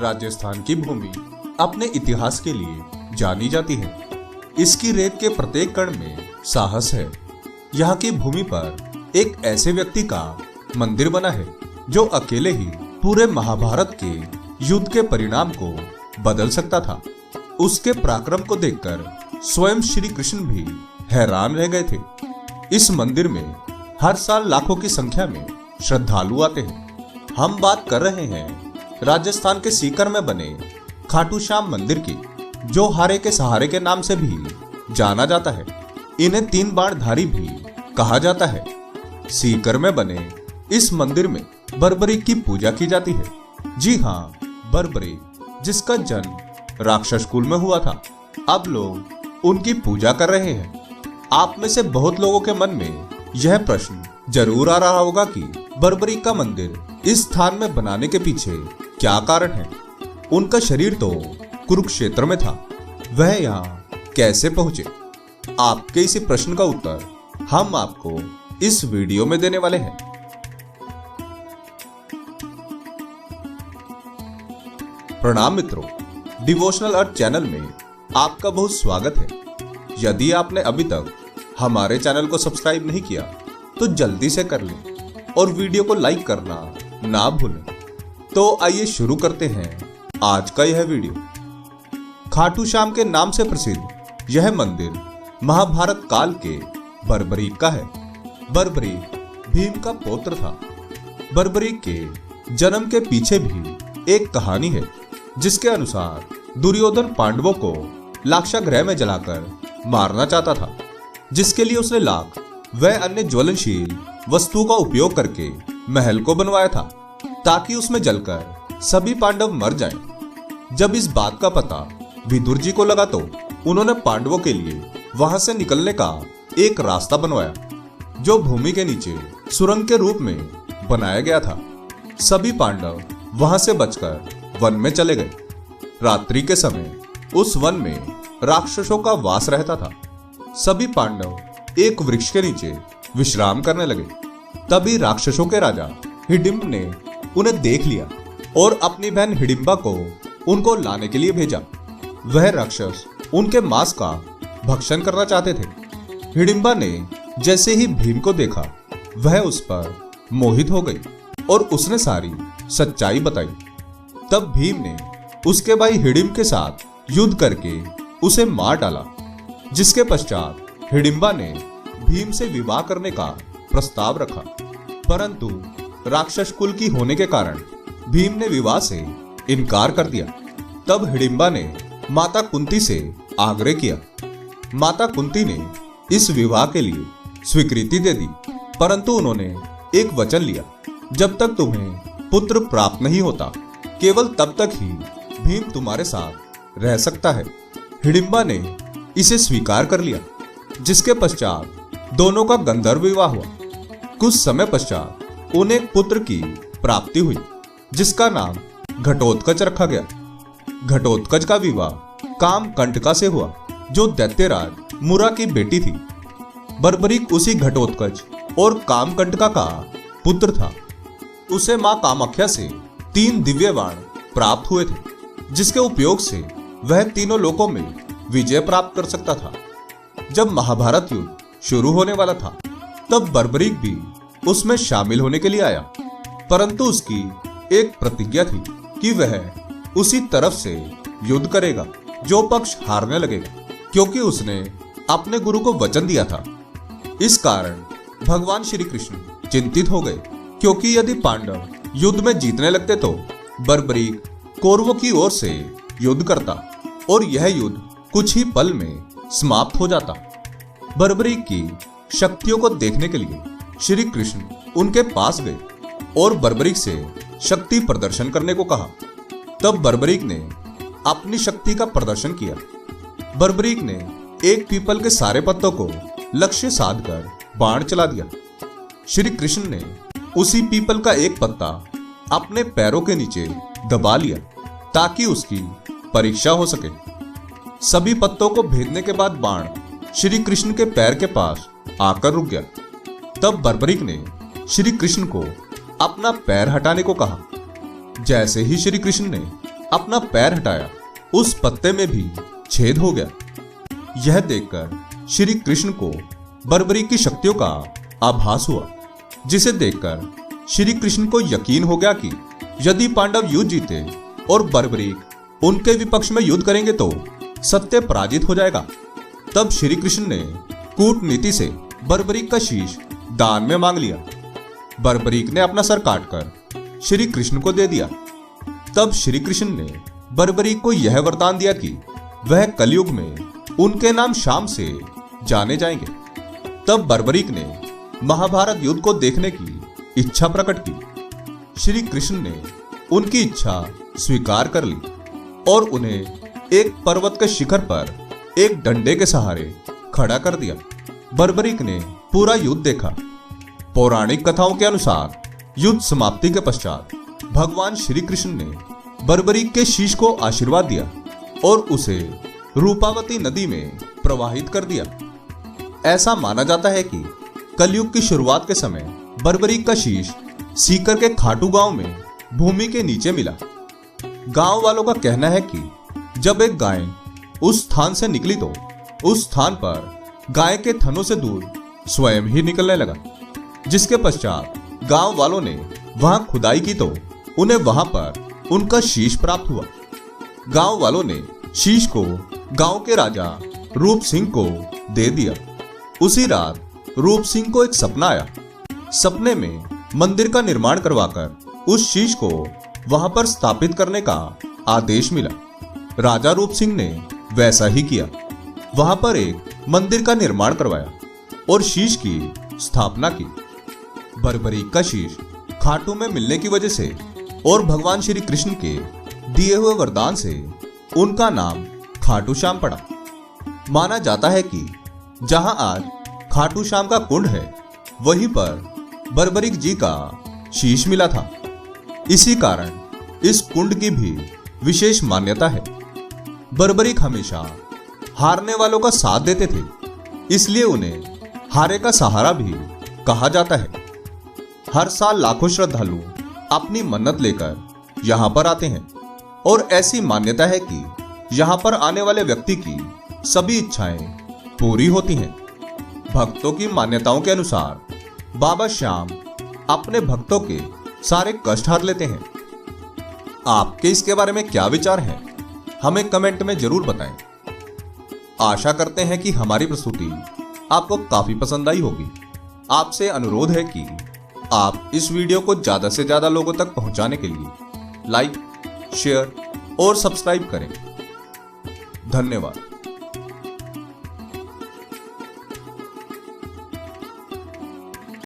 राजस्थान की भूमि अपने इतिहास के लिए जानी जाती है। इसकी रेत के प्रत्येक कण में साहस है। यहाँ की भूमि पर एक ऐसे व्यक्ति का मंदिर बना है जो अकेले ही पूरे महाभारत के युद्ध के परिणाम को बदल सकता था। उसके पराक्रम को देखकर स्वयं श्री कृष्ण भी हैरान रह गए थे। इस मंदिर में हर साल लाखों की संख्या में श्रद्धालु आते हैं। हम बात कर रहे हैं राजस्थान के सीकर में बने खाटू श्याम मंदिर की, जो हारे के सहारे के नाम से भी जाना जाता है। इन्हें 3 बाणधारी भी कहा जाता है। सीकर में बने इस मंदिर में बर्बरीक की पूजा की जाती है। जी हाँ, बर्बरीक, जिसका जन्म राक्षस कुल में हुआ था। अब लोग उनकी पूजा कर रहे हैं। आप में से बहुत लोगों के मन में यह प्रश्न जरूर आ रहा होगा कि बर्बरीक का मंदिर इस स्थान में बनाने के पीछे क्या कारण है। उनका शरीर तो कुरुक्षेत्र में था, वह यहाँ कैसे पहुंचे। आपके इसी प्रश्न का उत्तर हम आपको इस वीडियो में देने वाले हैं। प्रणाम मित्रों, डिवोशनल अर्थ चैनल में आपका बहुत स्वागत है। यदि आपने अभी तक हमारे चैनल को सब्सक्राइब नहीं किया तो जल्दी से कर लें और वीडियो को लाइक करना ना भूलें। तो आइए शुरू करते हैं आज का यह वीडियो। खाटू श्याम के नाम से प्रसिद्ध यह मंदिर महाभारत काल के बर्बरीक का है। बर्बरीक भीम का पौत्र था। बर्बरीक के जन्म के पीछे भी एक कहानी है, जिसके अनुसार दुर्योधन पांडवों को लाक्षागृह में जलाकर मारना चाहता था, जिसके लिए उसने लाख व अन्य ज्वलनशील वस्तुओं का उपयोग करके महल को बनवाया था, ताकि उसमें जलकर सभी पांडव मर जाएं। जब इस बात का पता विदुर जी को लगा तो उन्होंने पांडवों के लिए वहां से निकलने का एक रास्ता बनवाया, जो भूमि के नीचे सुरंग के रूप में बनाया गया था। सभी पांडव वहां से बचकर वन में चले गए। रात्रि के समय उस वन में राक्षसों का वास रहता था। सभी पांडव एक वृक्ष के नीचे विश्राम करने लगे। तभी राक्षसों के राजा हिडिंब ने उन्हें देख लिया और अपनी बहन हिडिंबा को उनको लाने के लिए भेजा। वह राक्षस उनके मांस का भक्षण करना चाहते थे। हिडिंबा ने जैसे ही भीम को देखा, वह उस पर मोहित हो गई और उसने सारी सच्चाई बताई। तब भीम ने उसके भाई हिडिंब के साथ युद्ध करके उसे मार डाला, जिसके पश्चात हिडिंबा ने भीम से विवाह करने का प्रस्ताव रखा। परंतु राक्षस कुल की होने के कारण भीम ने विवाह से इनकार कर दिया। तब हिडिंबा ने माता कुंती से आग्रह किया। माता कुंती ने इस विवाह के लिए स्वीकृति दे दी, परंतु उन्होंने एक वचन लिया, जब तक तुम्हें पुत्र प्राप्त नहीं होता, केवल तब तक ही भीम तुम्हारे साथ रह सकता है। हिडिंबा ने इसे स्वीकार कर लिया, जिसके पश्चात दोनों का गंधर्व विवाह हुआ। कुछ समय पश्चात उन्हें एक पुत्र की प्राप्ति हुई, जिसका नाम घटोत्कच रखा गया। घटोत्कच का विवाह कामकंटका से हुआ, जो दैत्यराज मुरा की बेटी थी। बर्बरीक उसी घटोत्कच और कामकंटका का पुत्र था। उसे मां कामाख्या से 3 दिव्य बाण प्राप्त हुए थे, जिसके उपयोग से वह तीनों लोकों में विजय प्राप्त कर सकता था। जब महाभारत युद्ध शुरू होने वाला था, तब बर्बरीक भी उसमें शामिल होने के लिए आया, परंतु उसकी एक प्रतिज्ञा थी कि वह उसी तरफ से युद्ध करेगा जो पक्ष हारने लगेगा, क्योंकि उसने अपने गुरु को वचन दिया था। इस कारण भगवान श्री कृष्ण चिंतित हो गए, क्योंकि यदि पांडव युद्ध में जीतने लगते तो बर्बरीक कौरवों की ओर से युद्ध करता और यह युद्ध कुछ ही पल में समाप्त हो जाता। बर्बरीक की शक्तियों को देखने के लिए श्री कृष्ण उनके पास गए और बर्बरीक से शक्ति प्रदर्शन करने को कहा। तब बर्बरीक ने अपनी शक्ति का प्रदर्शन किया। बर्बरीक ने एक पीपल के सारे पत्तों को लक्ष्य साधकर बाण चला दिया। श्री कृष्ण ने उसी पीपल का एक पत्ता अपने पैरों के नीचे दबा लिया, ताकि उसकी परीक्षा हो सके। सभी पत्तों को भेदने के बाद बाण श्री कृष्ण के पैर के पास आकर रुक गया। तब बर्बरीक ने श्री कृष्ण को अपना पैर हटाने को कहा। जैसे ही श्री कृष्ण ने अपना पैर हटाया, उस पत्ते में भी छेद हो गया। यह देखकर श्री कृष्ण को बर्बरीक की शक्तियों का आभास हुआ, जिसे देखकर श्री कृष्ण को यकीन हो गया कि यदि पांडव युद्ध जीते और बर्बरीक उनके विपक्ष में युद्ध करेंगे तो सत्य पराजित हो जाएगा। तब श्री कृष्ण ने कूटनीति से बर्बरीक का शीश दान में मांग लिया। बर्बरीक ने अपना सर काटकर श्री कृष्ण को दे दिया। तब श्री कृष्ण ने बर्बरीक को यह वरदान दिया कि वह कलयुग में उनके नाम शाम से जाने जाएंगे। तब बर्बरीक ने महाभारत युद्ध को देखने की इच्छा प्रकट की। श्री कृष्ण ने उनकी इच्छा स्वीकार कर ली और उन्हें एक पर्वत के शिखर पर एक डंडे के सहारे खड़ा कर दिया। बर्बरीक ने पूरा युद्ध देखा। पौराणिक कथाओं के अनुसार युद्ध समाप्ति के पश्चात भगवान श्री कृष्ण ने बर्बरीक के शीश को आशीर्वाद दिया और उसे रूपावती नदी में प्रवाहित कर दिया। ऐसा माना जाता है कि कलयुग की शुरुआत के समय बर्बरीक का शीश सीकर के खाटू गांव में भूमि के नीचे मिला। गांव वालों का कहना है कि जब एक गाय उस स्थान से निकली तो उस स्थान पर गाय के थनों से दूध स्वयं ही निकलने लगा, जिसके पश्चात गांव वालों ने वहां खुदाई की तो उन्हें वहां पर उनका शीश प्राप्त हुआ। गांव वालों ने शीश को गांव के राजा रूप सिंह को दे दिया। उसी रात रूप सिंह को एक सपना आया। सपने में मंदिर का निर्माण करवाकर उस शीश को वहां पर स्थापित करने का आदेश मिला। राजा रूप सिंह ने वैसा ही किया। वहां पर एक मंदिर का निर्माण करवाया और शीश की स्थापना की। बर्बरीक का शीश खाटू में मिलने की वजह से और भगवान श्री कृष्ण के दिए हुए वरदान से उनका नाम खाटू श्याम पड़ा। माना जाता है कि जहां आज खाटू श्याम का कुंड है, वहीं पर बर्बरीक जी का शीश मिला था। इसी कारण इस कुंड की भी विशेष मान्यता है। बर्बरीक हमेशा हारने वालों का साथ देते थे, इसलिए उन्हें हारे का सहारा भी कहा जाता है। हर साल लाखों श्रद्धालु अपनी मन्नत लेकर यहाँ पर आते हैं और ऐसी मान्यता है कि यहाँ पर आने वाले व्यक्ति की सभी इच्छाएं पूरी होती हैं। भक्तों की मान्यताओं के अनुसार बाबा श्याम अपने भक्तों के सारे कष्ट हर लेते हैं। आपके इसके बारे में क्या विचार हैं? हमें कमेंट में जरूर बताएं। आशा करते हैं कि हमारी प्रस्तुति आपको काफी पसंद आई होगी। आपसे अनुरोध है कि आप इस वीडियो को ज्यादा से ज्यादा लोगों तक पहुंचाने के लिए लाइक, शेयर और सब्सक्राइब करें। धन्यवाद।